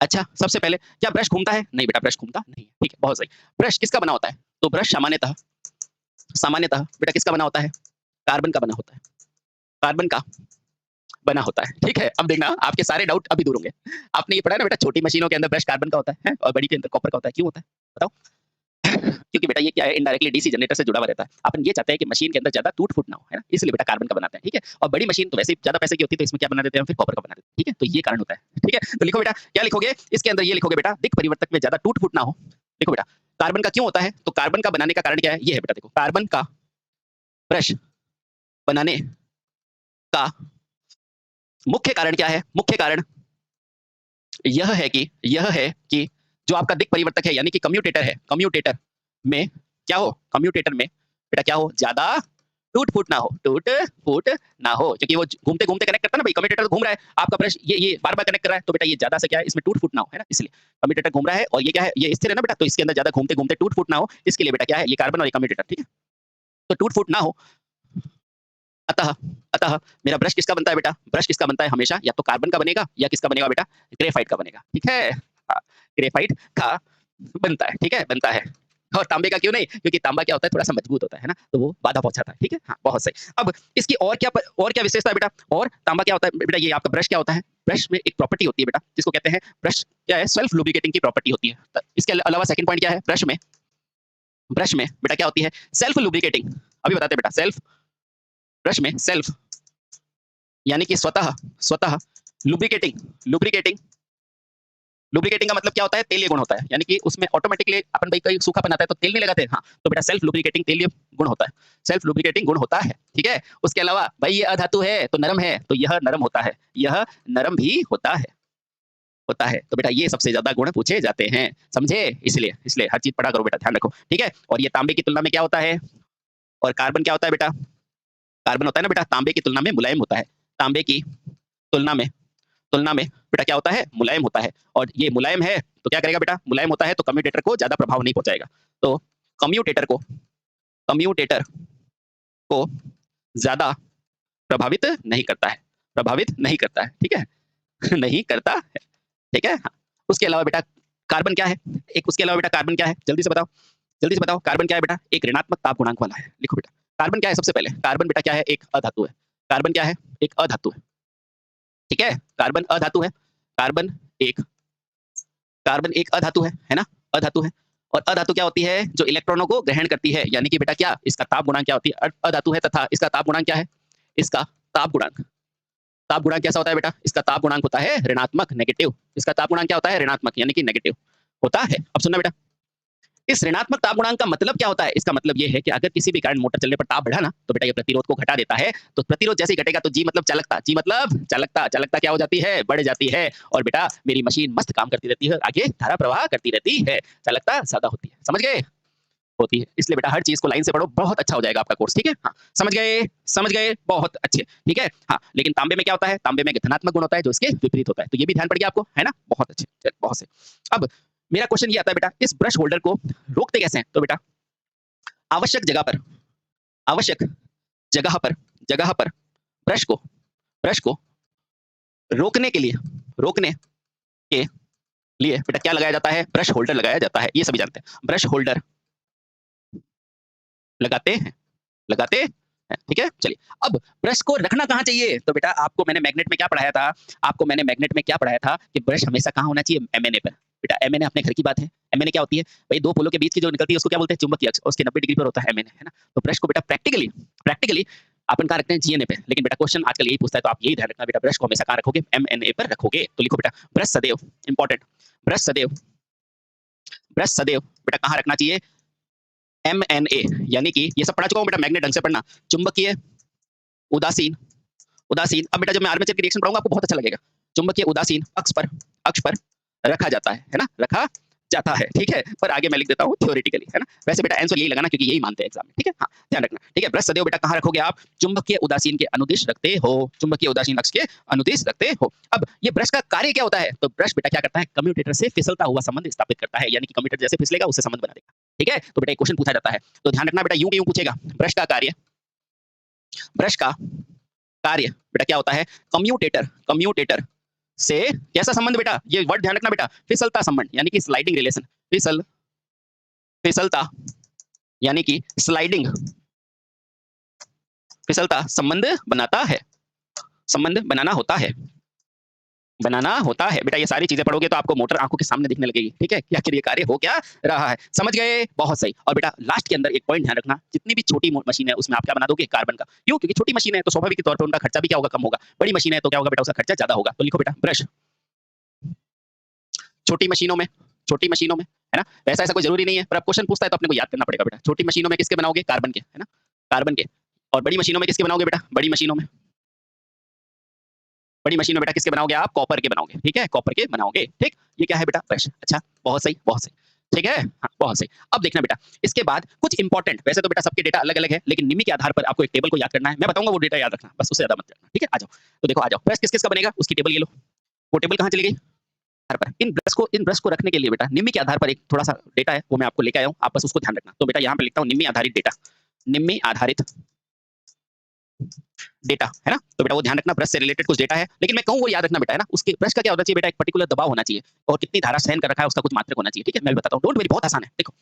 अच्छा सबसे पहले क्या ब्रश घूमता है, नहीं बेटा ब्रश घूमता नहीं है, ठीक है, बहुत सही। ब्रश किसका बना होता है, तो ब्रश सामान्यतः, सामान्यतः बेटा किसका बना होता है, कार्बन का बना होता है, कार्बन का बना होता है, ठीक है। अब देखना आपके सारे डाउट अभी दूर होंगे। आपने ये पढ़ा है ना बेटा, छोटी मशीनों के अंदर ब्रश कार्बन का होता है और बड़ी के अंदर कॉपर का होता है। क्यों होता है बताओ? क्योंकि बेटा ये क्या है, इनडायरेक्टली डीसी जनरेटर से जुड़ा हुआ रहता है। अपन ये चाहते हैं कि मशीन के अंदर ज्यादा टूट फूट ना हो, है ना, इसलिए बेटा कार्बन का बनाते हैं, ठीक है। और बड़ी मशीन तो वैसे ही ज्यादा पैसे की होती है, तो इसमें क्या बना देते हैं, फिर कॉपर का बना देते हैं, ठीक है। तो ये कारण होता है, ठीक है। तो लिखो बेटा, क्या लिखोगे इसके अंदर, ये लिखोगे बेटा, दिक् परिवर्तक में ज्यादा टूट फूट ना हो। देखो बेटा, कार्बन का क्यों होता है, तो कार्बन का बनाने का कारण क्या है, ये है बेटा, देखो कार्बन का ब्रश बनाने का मुख्य कारण क्या है, मुख्य कारण यह है कि जो आपका दिक् परिवर्तक है, यानी कि कम्यूटेटर है, कम्यूटेटर में क्या हो, कम्यूटेटर में बेटा क्या हो, ज्यादा टूट फूट ना हो, टूट फूट ना हो, क्योंकि वो घूमते घूमते कनेक्ट करता है ना भाई, कम्यूटेटर घूम रहा है, आपका ब्रश ये बार बार कनेक्ट कर रहा है, तो बेटा ये ज्यादा से क्या है, इसमें टूट फूट ना हो, है ना, इसलिए कम्यूटेटर घूम रहा है और ये क्या है, ये स्थिर है ना बेटा, तो इसके अंदर ज्यादा घूमते घूमते टूट फूट ना हो, इसके लिए बेटा क्या है, ये कार्बन और ये कम्यूटेटर, ठीक है। तो टूट फूट ना हो, अतः अतः मेरा ब्रश किसका बनता है बेटा, ब्रश किसका बनता है हमेशा, या तो कार्बन का बनेगा या किसका बनेगा बेटा, ग्रेफाइट का बनेगा, ठीक है। हाँ, ग्रेफाइट का बनता है, ठीक है, बनता है। और तांबे का क्यों नहीं, क्योंकि तांबा क्या होता है, थोड़ा सा मजबूत होता है ना, तो वो बाधा पहुंचाता है, ठीक है। हाँ, बहुत सही। अब इसकी और क्या विशेषता है बेटा, और तांबा क्या होता है बेटा, ये आपका ब्रश क्या होता है, ब्रश में एक प्रॉपर्टी होती है बेटा, जिसको कहते हैं ब्रश क्या है, सेल्फ लुब्रिकेटिंग की प्रॉपर्टी होती है। इसके अलावा सेकंड पॉइंट क्या है, ब्रश में बेटा क्या होती है, सेल्फ लुब्रिकेटिंग। अभी बताते बेटा, सेल्फ, ब्रश में सेल्फ यानी कि स्वतः स्वतः लुब्रिकेटिंग, लुब्रिकेटिंग लुब्रिकेटिंग का मतलब क्या होता है, तेलीय गुण होता है, यानी कि उसमें ऑटोमेटिकली अपन भाई कोई सूखा बनाता है तो तेल नहीं लगाते, हाँ, तो बेटा सेल्फ लुब्रिकेटिंग तेलीय गुण होता है, सेल्फ लुब्रिकेटिंग गुण होता है, ठीक है। उसके अलावा भाई ये अधातु है तो नरम है, तो यह नरम होता है, यह नरम भी होता है, तो बेटा ये सबसे ज्यादा गुण पूछे जाते हैं, समझे, इसलिए इसलिए हर चीज पढ़ा करो बेटा, ध्यान रखो, ठीक है। और ये तांबे की तुलना में क्या होता है, और कार्बन क्या होता है बेटा, कार्बन होता है ना बेटा, तांबे की तुलना में मुलायम होता है, तांबे की तुलना में बेटा क्या होता है, मुलायम होता है। और ये मुलायम है तो क्या करेगा बेटा, मुलायम होता है तो कम्यूटेटर को ज्यादा प्रभाव नहीं पहुंचाएगा, तो कम्यूटेटर को ज्यादा प्रभावित नहीं करता है, ठीक है। नहीं करता है, ठीक है। हाँ। उसके अलावा बेटा कार्बन क्या है, एक उसके अलावा बेटा कार्बन क्या है, जल्दी से बताओ कार्बन क्या है बेटा, एक ऋणात्मक ताप गुणांक वाला है। लिखो बेटा कार्बन क्या है, सबसे पहले कार्बन बेटा क्या है, एक अधातु है, कार्बन क्या है, एक अधातु है, ठीक है। कार्बन अधातु है, कार्बन एक अधातु है ना, अधातु है। और अधातु क्या होती है, जो इलेक्ट्रॉनों को ग्रहण करती है, यानी कि बेटा क्या, इसका ताप गुणांक क्या होती है, अधातु है तथा इसका ताप गुणांक क्या है, इसका ताप गुणांक कैसा होता है बेटा, इसका ताप गुणांक होता है ऋणात्मक, नेगेटिव, इसका ताप गुणांक क्या होता है, ऋणात्मक यानी कि नेगेटिव होता है। अब सुनना बेटा, इस ऋणात्मक ताप गुणांक का मतलब क्या होता है, इसका मतलब ये है कि अगर किसी भी कारण मोटर चलने पर ताप बढ़ा ना, तो बेटा ये प्रतिरोध को घटा देता है, तो प्रतिरोध जैसे ही घटेगा तो जी मतलब चालकता, चालकता क्या हो जाती है, बढ़ जाती है, और बेटा मेरी मशीन मस्त काम करती रहती है, आगे धारा प्रवाह करती रहती है, चालकता ज्यादा होती है, समझ गए, होती है। इसलिए बेटा हर चीज को लाइन से पढ़ो, बहुत अच्छा हो जाएगा आपका कोर्स, ठीक है। हाँ, समझ गए, बहुत अच्छे, ठीक है। हाँ, लेकिन तांबे में क्या होता है, तांबे में धनात्मक गुण होता है जो इसके विपरीत होता है, तो ये भी ध्यान पड़ गया आपको, है ना, बहुत अच्छे, चल बहुत से। अब मेरा क्वेश्चन ये आता है बेटा, इस ब्रश होल्डर को रोकते कैसे हैं, तो बेटा आवश्यक जगह पर ब्रश को रोकने के लिए बेटा क्या लगाया जाता है, ब्रश होल्डर लगाया जाता है, ये सभी जानते हैं, ब्रश होल्डर लगाते हैं, ठीक है। चलिए, अब ब्रश को रखना कहाँ चाहिए, तो बेटा आपको मैंने मैग्नेट में क्या पढ़ाया था, कि ब्रश हमेशा कहाँ होना चाहिए, एमएनए पर। बेटा एमएनए अपने घर की बात है, एमएनए क्या होती है भाई, दो पोलों के बीच की जो निकलती है उसको क्या बोलते हैं, चुंबकीय अक्ष, उसके 90 डिग्री पर होता है एमएनए, है ना। तो ब्रश को बेटा प्रैक्टिकली अपन कहाँ रखते हैं, जीएनए पे, लेकिन बेटा क्वेश्चन आजकल यही पूछता है, तो आप यही ध्यान रखना बेटा, ब्रश को हमेशा कहाँ रखोगे, एमएनए पर रखोगे। तो लिखो बेटा ब्रश सदैव, इंपॉर्टेंट, ब्रश सदैव बेटा कहाँ रखना चाहिए, एमएनए, यानी कि ये सब पढ़ा चुका हूं बेटा, मैग्नेट ढंग से पढ़ना, चुंबकीय उदासीन, अब बेटा जब मैं आर्मेचर की रिएक्शन पढ़ाऊंगा आपको बहुत अच्छा लगेगा, चुंबकीय उदासीन अक्ष पर रखा जाता है ना, रखा जाता है, ठीक है। पर आगे मैं लिख देता हूँ थ्योरेटिकली, है ना, वैसे बेटा आंसर यही लगाना क्योंकि यही मानते हैं एग्जाम में, ठीक है। हाँ, ध्यान रखना, ठीक है। ब्रश सदैव बेटा कहाँ रखोगे आप, चुंबकीय उदासीन के अनुदिश रखते हो, चुंबकीय उदासीन अक्ष के अनुदिश रखते हो। अब ये ब्रश का कार्य क्या होता है, तो ब्रश बेटा क्या करता है, कम्यूटेटर से फिसलता हुआ संबंध स्थापित करता है, यानी कि कम्यूटेटर जैसे फिसलेगा उससे संबंध बना देगा, ठीक है। तो बेटा एक क्वेश्चन पूछा जाता है, तो ध्यान रखना बेटा, यूं के यूं पूछेगा, ब्रश का कार्य बेटा क्या होता है, कम्यूटेटर से कैसा संबंध बेटा, ये वर्ड ध्यान रखना बेटा, फिसलता संबंध यानी कि स्लाइडिंग रिलेशन, फिसलता यानी कि फिसलता संबंध बनाता है, संबंध बनाना होता है बेटा। ये सारी चीजें पढ़ोगे तो आपको मोटर आंखों के सामने दिखने लगेगी, ठीक है कि आखिर ये कार्य हो क्या रहा है। समझ गए? बहुत सही। और बेटा लास्ट के अंदर एक पॉइंट ध्यान रखना, जितनी भी छोटी मशीन है उसमें आप क्या बना दोगे, कार्बन का। क्यों? क्योंकि छोटी मशीन है तो स्वाभाविक तौर पर उनका खर्चा भी क्या होगा, कम होगा। बड़ी मशीन है तो क्या होगा बेटा, उसका खर्चा ज्यादा होगा। तो लिखो बेटा ब्रश छोटी मशीनों में, है ना। वैसा ऐसा कोई जरूरी नहीं है, पर अब क्वेश्चन पूछता है तो अपने को याद करना पड़ेगा बेटा। छोटी मशीनों में किसके बनाओगे, कार्बन के, है ना, कार्बन के। और बड़ी मशीनों में किसके बनाओगे बेटा, बड़ी मशीनों में बेटा किसके बनाओगे आप, कॉपर के बनाओगे, ठीक है, कॉपर के बनाओगे। ठीक, ये क्या है बेटा, ब्रश। अच्छा, बहुत सही, बहुत सही, ठीक है, हाँ, बहुत सही। अब देखना बेटा, इसके बाद कुछ इंपॉर्टेंट, वैसे तो बेटा सबके डेटा अलग अलग है, लेकिन निम्मी के आधार पर आपको एक टेबल को याद करना है। मैं बताऊंगा वो डेटा याद रखना, बस उससे ज्यादा मत करना, ठीक है। आ जाओ, तो देखो, आ जाओ, ब्रश किस किस का बनेगा उसकी टेबल ये लो। वो टेबल कहाँ चली गई, आधार पर। इन ब्रश को रखने के लिए बेटा निम्मी के आधार पर एक थोड़ा सा डेटा है, वो मैं आपको लेके आया हूँ, आप बस उसको ध्यान रखना। तो बेटा यहाँ पे लिखता हूँ निम्मी आधारित डेटा, निम्मी आधारित डेटा, है ना। तो बेटा वो ध्यान रखना, ब्रश से रिलेटेड कुछ डेटा है, लेकिन मैं कहूँ वो याद रखना बेटा, है ना। उसके ब्रश का क्या होना चाहिए बेटा, एक पर्टिकुलर दबाव होना चाहिए, और कितनी धारा सहन कर रखा है उसका कुछ मात्रक होना चाहिए, ठीक है। मैं बताता हूँ, डोंट वरी, बहुत आसान है। देखो,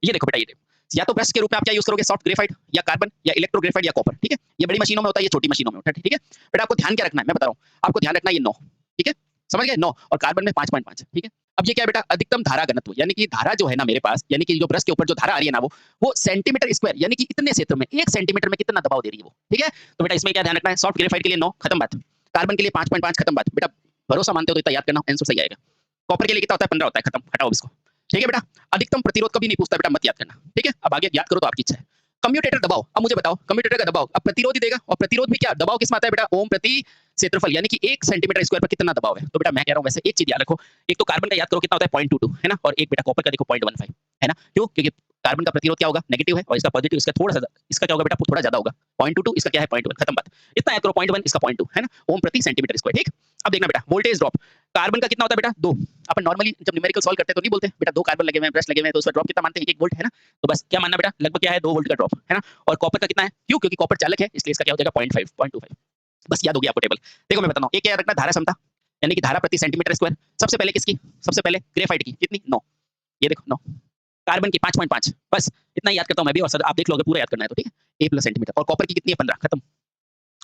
ये देखो बेटा, ये या तो ब्रश के रूप में आप क्या यूज करोगे, सॉफ्ट ग्रेफाइट या कार्बन या इलेक्ट्रो ग्रेफाइट या कॉपर, ठीक है। ये बड़ी मशीनों में होता है, ये छोटी मशीनों में होता है, ठीक है। बेटा आपको ध्यान क्या रखना है, मैं बता रहा हूँ, आपको ध्यान रखना है ये 9, ठीक है, समझ गए, 9, और कार्बन में 5.5, ठीक है। अब ये क्या है बेटा, अधिकतम धारा घनत्व, यानी कि धारा जो है ना मेरे पास, यानी कि जो ब्रश के ऊपर जो धारा आ रही है ना, वो सेंटीमीटर स्क्वायर, यानी कि इतने क्षेत्र में 1 सेंटीमीटर में कितना दबाव दे रही है वो, ठीक है। तो बेटा इसमें क्या ध्यान रखना है, सॉफ्ट ग्रेफाइट के लिए 9, खत्म बात। कार्बन के लिए 5.5, खत्म बात। बेटा भरोसा मानते हो तो इतना याद करना, आंसर सही आएगा। कॉपर के लिए कितना होता है, 15 होता है, खत्म, हटाओ इसको, ठीक है बेटा। अधिकतम प्रतिरोध कभी नहीं पूछता बेटा, मत याद करना, ठीक है। अब आगे याद करो तो आपकी इच्छा है। कम्यूटेटर दबाव, अब मुझे बताओ, कम्यूटेटर का दबाव अब प्रतिरोध ही देगा, और प्रतिरोध भी क्या, दबाव किस में आता है बेटा, ओम प्रति क्षेत्रफल, यानी कि 1 सेंटीमीटर स्क्वायर पर कितना दबाव है। तो बेटा मैं कह रहा हूं, वैसे एक चीज याद रखो, एक तो कार्बन का याद करो कितना होता है, 0.22, है ना, और एक बेटा कॉपर का देखो 0.15, है ना। क्यों? क्योंकि कार्बन का प्रतिरोध क्या होगा, नेगेटिव है, और इसका पॉजिटिव, इसका थोड़ा सा, इसका क्या होगा बेटा, थोड़ा ज्यादा होगा, 0.22, इसका क्या है 0.1, खत्म बात। इतना याद करो, 0.1 इसका 0.2, है ना, ओम प्रति सेंटीमीटर स्क्वायर, ठीक। अब देखना बेटा, वोल्टेज ड्रॉप, कार्बन का कितना होता है बेटा, 2। अपन नॉर्मली जब न्यूमेरिकल सॉल्व करते हैं तो नहीं बोलते बेटा 2 कार्बन लगे हुए हैं, ब्रश लगे हुए हैं, तो उसका ड्रॉप कितना मानते हैं, 1 वोल्ट, है ना। तो बस क्या मानना बेटा, लगभग क्या है, 2 वोल्ट का ड्रॉप, है ना। और कॉपर का कितना है, क्यों? क्योंकि कॉपर चालक है, इसलिए इसका क्या हो जाएगा, 0.5, 0.25। बस याद होगी आपको टेबल। देखो मैं बताता हूँ, एक क्या याद रखना, धारा क्षमता, यानी कि धारा प्रति सेंटीमीटर स्क्वायर। सबसे पहले किसकी, सबसे पहले ग्रेफाइट की, कितनी, 9, ये देखो 9। कार्बन की 5.5, बस इतना याद करता हूँ मैं भी, और सर आप देख लो अगर पूरा याद करना है तो, ठीक है। A प्लस सेंटीमीटर, और कॉपर की कितनी है, 15, खत्म।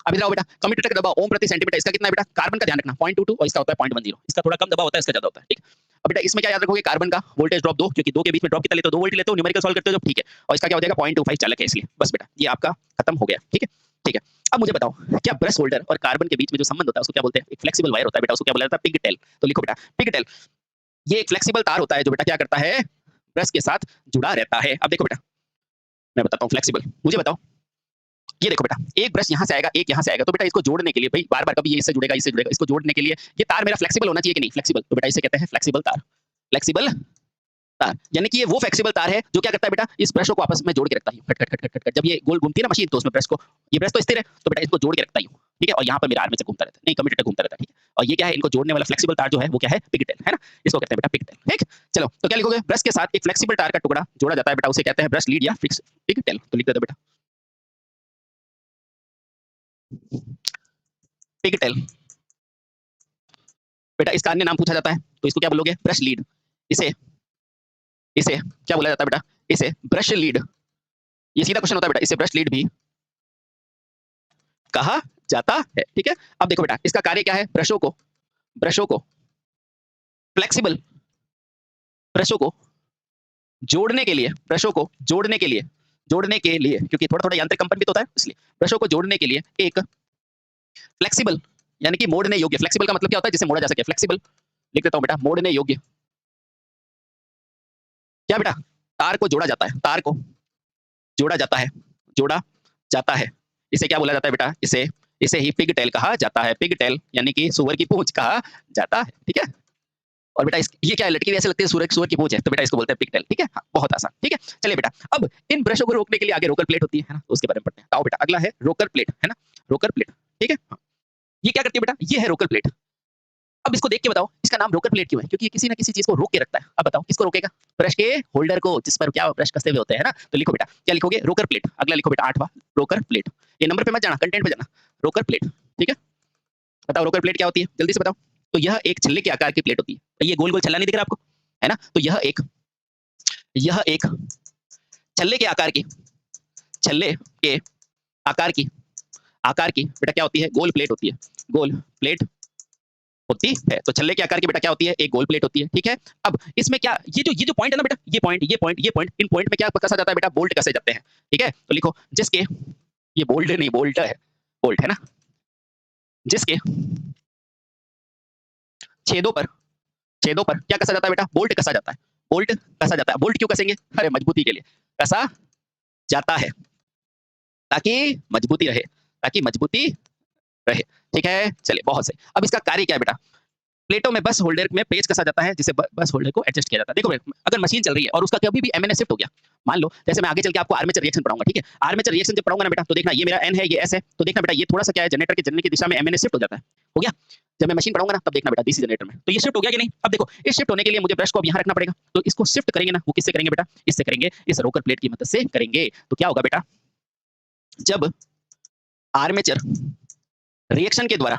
अब इधर आओ बेटा, कम्यूटेटर का दबाव ओम प्रति सेंटीमीटर, इसका कितना है बेटा, कार्बन का ध्यान रखना 0.22, और इसका होता है 0.10, इसका थोड़ा कम दबाव होता है, इसका ज्यादा होता है, ठीक। अब बेटा इसमें क्या याद रखोगे, कार्बन का वोल्टेज ड्रॉप 2, क्योंकि 2 के बीच में ड्रॉप कितना लेते हो, 2 वोल्ट लेते हो, न्यूमेरिकल सॉल्व करते हो जब, ठीक है। और इसका क्या हो जाएगा, 0.25 चालक है इसलिए, बस बेटा ये आपका खत्म हो गया, ठीक है, ठीक है। अब मुझे बताओ, क्या ब्रश होल्डर और कार्बन के बीच में जो संबंध होता है उसको क्या बोलते हैं, एक फ्लेक्सिबल वायर होता है बेटा, उसको क्या बोला जाता है, पिगटेल। तो लिखो बेटा पिगटेल, ये एक फ्लेक्सिबल तार होता है जो बेटा क्या करता है, ब्रश के साथ जुड़ा रहता है। अब देखो बेटा, मैं बताता हूँ फ्लेक्सिबल, मुझे बताओ, ये देखो बेटा, एक ब्रश यहाँ से आएगा, एक यहाँ से आएगा, तो बेटा इसको जोड़ने के लिए, भाई बार बार कभी ये इससे जुड़ेगा, इससे जुड़ेगा, इसको जोड़ने के लिए ये तार मेरा फ्लेक्सिबल होना चाहिए कि नहीं, फ्लेक्सिबल, तो बेटा इसे कहते हैं फ्लेक्सिबल तार, फ्लेक्सिबल तार, यानी कि ये वो फ्लेक्सिबल तार है जो क्या करता है बेटा, इस ब्रशों को आपस में जोड़ के रखता है, खट खट खट खट खट, जब ये गोल घूमती है ना मशीन, तो उसमें ब्रश को, ये ब्रश तो स्थिर है, तो बेटा इसको जोड़ के रखता है, ठीक है। और यहाँ पर मेरा आर्मेचर घूमता रहता है, नहीं कम्यूटेटर घूमता रहता है, ठीक है। और ये क्या है, इनको जोड़ने वाला फ्लेक्सिबल तार जो है वो क्या है, पिगटेल, है ना, इसको कहते हैं बेटा पिगटेल, ठीक। चलो तो क्या लिखोगे, ब्रश के साथ एक फ्लेक्सिबल तार का टुकड़ा जोड़ा जाता है बेटा, उसे कहते हैं ब्रश लीड या फिक्स पिगटेल, तो लिख देते बेटा पिगटेल। बेटा इसका अन्य नाम पूछा जाता है तो इसको क्या बोलोगे, ब्रश लीड। इसे इसे क्या बोला जाता है बेटा, इसे ब्रश लीड, ये सीधा क्वेश्चन होता है बेटा, इसे ब्रश लीड भी कहा जाता है, ठीक है। अब देखो बेटा, इसका कार्य क्या है, ब्रशों को फ्लेक्सिबल, ब्रशों को जोड़ने के लिए, ब्रशों को जोड़ने के लिए, क्योंकि थोड़ा थोड़ा यांत्रिक कंपन भी तो होता है, इसलिए ब्रशों को जोड़ने के लिए एक फ्लेक्सिबल, यानी कि मोड़ने योग्य, फ्लेक्सिबल का मतलब क्या होता है, जिसे मोड़ा जा सके, फ्लेक्सिबल, लिख देता हूं बेटा, मोड़ने योग्य, क्या बेटा, तार को जोड़ा जाता है, तार को जोड़ा जाता है, इसे क्या बोला जाता है बेटा, इसे ही पिगटेल कहा जाता है, पिगटेल यानी कि सुअर की पूंछ कहा जाता है, ठीक है। और बेटा ये क्या है, लटकी ऐसे लगती है, सुअर की पूंछ है, तो बेटा इसको बोलते हैं पिगटेल, ठीक है, हाँ, बहुत आसान, ठीक है। चलिए बेटा, अब इन ब्रशों को रोकने के लिए आगे रोकर प्लेट होती है ना, तो उसके बारे में पढ़ते हैं। आओ बेटा, अगला है रोकर प्लेट, है ना, रोकर प्लेट, ठीक है। हाँ। ये क्या करती है बेटा, ये है रोकर प्लेट। अब इसको देख के बताओ, इसका नाम रोकर प्लेट क्यों है, क्योंकि ये किसी ना किसी चीज को रोक के रखता है। अब बताओ किसको रोकेगा, ब्रश के होल्डर को, जिस पर क्या ब्रश कसते हुए होते हैं ना। तो लिखो बेटा, क्या लिखोगे, रोकर प्लेट। अगला लिखो बेटा 8वां, रोकर प्लेट। ये नंबर पे मत जाना, कंटेंट पे जाना, रोकर प्लेट, ठीक है। बताओ रोकर प्लेट क्या होती है, जल्दी से बताओ। तो यह एक छल्ले के आकार की प्लेट होती है, तो ये गोल गोल छल्ला नहीं दिख रहा आपको, है ना। तो यह एक छल्ले के आकार की, छल्ले के आकार की बेटा क्या होती है, गोल प्लेट होती है, गोल प्लेट होती है। तो छल्ले के आकार की बेटा क्या होती है? एक गोल प्लेट होती है, ठीक है? अब इसमें क्या ये जो पॉइंट है ना बेटा, ये पॉइंट, ये पॉइंट, ये पॉइंट, इन पॉइंट में क्या कसा जाता है बेटा? बोल्ट कसे जाते हैं, ठीक है? तो लिखो जिसके, ये बोल्ट नहीं बोल्ट है, बोल्ट है ना? जिसके छेदों पर क्या कसा जाता है बेटा? बोल्ट कसा जाता है। बोल्ट कसा जाता है। बोल्ट क्यों कसेंगे? अरे मजबूती के लिए कसा जाता है, ताकि मजबूती रहे, ताकि मजबूती रहे, ठीक है? चलिए बहुत सही। अब इसका कार्य क्या है बेटा? प्लेटों में बस होल्डर में पेच कसा जाता है, जिससे बस होल्डर को एडजस्ट किया जाता है। देखो अगर मशीन चल रही है और उसका कभी भी एमएनए शिफ्ट हो गया, मान लो जैसे मैं आगे चल के आपको आर्मेचर रिएक्शन पढ़ाऊंगा, ठीक है? आर्मेचर रिएक्शन जब पढ़ाऊंगा ना बेटा, तो देखना ये मेरा एन है, ये एस है, तो देखना बेटा ये थोड़ा सा क्या है, जनरेटर के चलने की दिशा में एमएनए शिफ्ट हो जाता है। हो गया? जब मैं मशीन पढ़ाऊंगा ना, तब देखना बेटा डीसी जनरेटर में, तो ये शिफ्ट हो गया कि नहीं? अब देखो इस शिफ्ट होने के लिए मुझे ब्रश को अब यहाँ रखना पड़ेगा, तो इसको शिफ्ट करेंगे ना, वो किससे करेंगे बेटा? इससे करेंगे, इस रोकर प्लेट की मदद से करेंगे। तो क्या होगा बेटा? जब आर्मेचर रिएक्शन के द्वारा,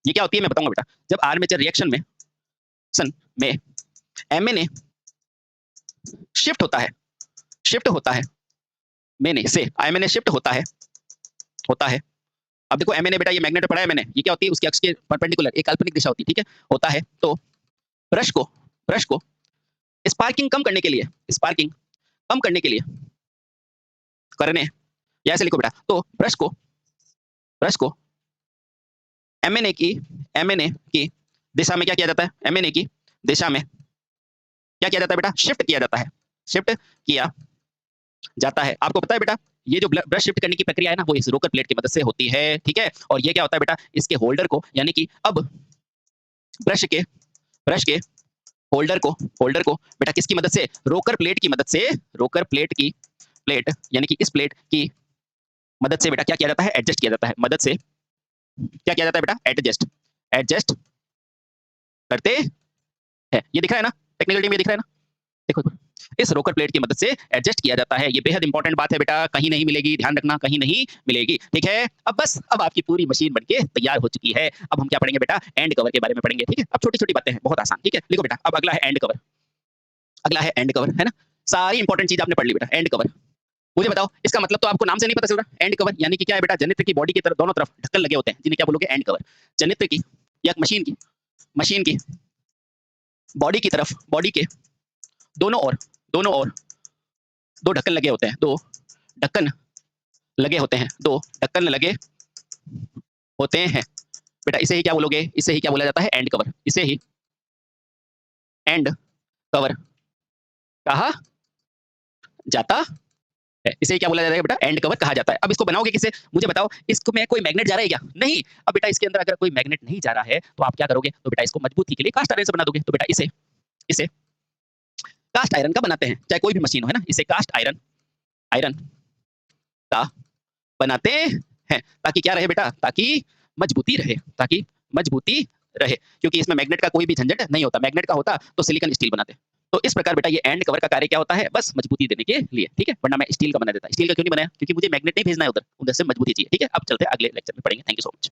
ये क्या होती है मैं बताऊंगा बेटा, जब आर्मेचर रिएक्शन में एमएनए शिफ्ट होता है मेने से एमएनए शिफ्ट होता है। अब देखो एमएनए बेटा, ये मैग्नेट पड़ा है मैंने, ये क्या होती है? उसके अक्ष के परपेंडिकुलर एक काल्पनिक दिशा होती है, ठीक है? होता है। तो ब्रश को स्पार्किंग कम करने के लिए करने, या ऐसे लिखो बेटा, तो ब्रश को एमएनए की दिशा में क्या किया जाता है? एमएनए की दिशा में क्या किया जाता है बेटा? शिफ्ट किया जाता है। आपको पता है बेटा, ये जो ब्रश शिफ्ट करने की प्रक्रिया है ना, वो इस रोकर प्लेट की मदद से होती है, ठीक है? और ये क्या होता है बेटा? इसके होल्डर को, यानी कि अब ब्रश के होल्डर को बेटा किसकी मदद से? रोकर प्लेट की मदद से, यानी कि इस प्लेट की मदद से बेटा क्या किया जाता है? एडजस्ट किया जाता है। मदद से क्या किया जाता है बेटा? एडजस्ट करते हैं। ये दिख रहा है ना? टेक्निकल टीम, ये दिख रहा है ना? देखो इस रोकर प्लेट की मदद से एडजस्ट किया जाता है। ये बेहद इंपॉर्टेंट बात है बेटा, कहीं नहीं मिलेगी, ध्यान रखना, कहीं नहीं मिलेगी, ठीक है? अब आपकी पूरी मशीन बनके तैयार हो चुकी है। अब हम क्या पढ़ेंगे बेटा? एंड कवर के बारे में पढ़ेंगे, ठीक है? अब छोटी-छोटी बातें हैं, बहुत आसान, ठीक है? लिखो बेटा, अब अगला है एंड कवर, है ना? सारी इंपॉर्टेंट चीज आपने पढ़ ली बेटा। एंड कवर, मुझे बताओ इसका मतलब तो आपको नाम से नहीं पता चल रहा? एंड कवर यानी कि क्या है बेटा? जनित्र की बॉडी की तरफ दोनों तरफ ढक्कन लगे होते हैं, जिन्हें क्या बोलोगे? And cover. जनित्र की या मशीन की बॉडी के दोनों ओर दो ढक्कन लगे होते हैं, दो ढक्कन बेटा। इसे ही क्या बोलोगे? इसे ही क्या बोला जाता है? And cover. इसे ही एंड कवर कहा जाता है। इसे क्या बोला जाता है बेटा? एंड कवर कहा जाता है। अब इसको बनाओगे किससे? मुझे बताओ, इसको में कोई मैग्नेट जा रहा है क्या? नहीं। अब बेटा इसके अंदर अगर कोई मैग्नेट नहीं जा रहा है, तो आप क्या करोगे? तो बेटा इसको मजबूती के लिए कास्ट आयरन से बना दोगे। तो बेटा इसे कास्ट आयरन का बनाते हैं, चाहे कोई भी मशीन हो, है ना? इसे कास्ट आयरन का बनाते हैं, ताकि क्या रहे बेटा? ताकि मजबूती रहे, क्योंकि इसमें मैग्नेट का कोई भी झंझट नहीं होता। मैग्नेट का होता तो सिलिकॉन स्टील बनाते। तो इस प्रकार बेटा ये एंड कवर का कार्य क्या होता है? बस मजबूती देने के लिए, ठीक है? वरना मैं स्टील का बना देता। स्टील का क्यों नहीं बनाया? क्योंकि मुझे मैग्नेट नहीं भेजना है उधर से मजबूती चाहिए, ठीक है? अब चलते हैं अगले लेक्चर में पढ़ेंगे। Thank you so much.